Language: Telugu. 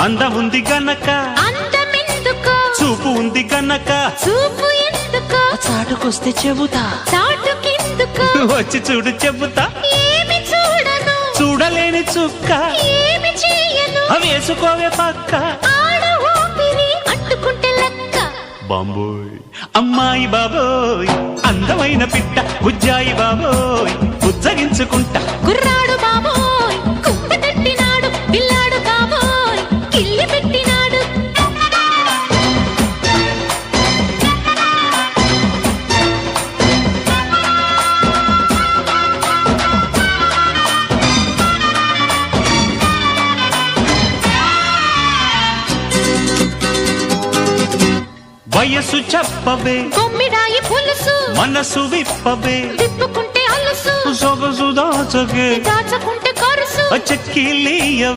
అందం ఉంది గనక అందమెందుకో చూపు ఉంది గనక చూపు ఎందుకో చాటుకొస్తే చెబుతా చాటుకెందుకో వచ్చి చూడు చెబుతా ఏమి చూడను చూడలేని చుక్క ఏమి చేయను వేసుకోవే పక్క ఆడ ఊపిరి అంటుకుంటే లెక్క బాంబోయ్ అమ్మాయి బాబోయ్ అందమైన పిట్ట బుజ్జాయి బాబోయ్ ఉజ్జగించుకుంటా గుర్రాడు బాబోయ్ కుంప తట్టినాడు పిల్లాడు బాబోయ్ కిల్లి పెట్టినాడు వయసు చెప్పవే కొమ్మిడాయి పులుసు మనసు విప్పవే తిప్పుకుంటే అలుసు సొగసు దాచగే దాచకుంటే కరుసు చెక్కిలియ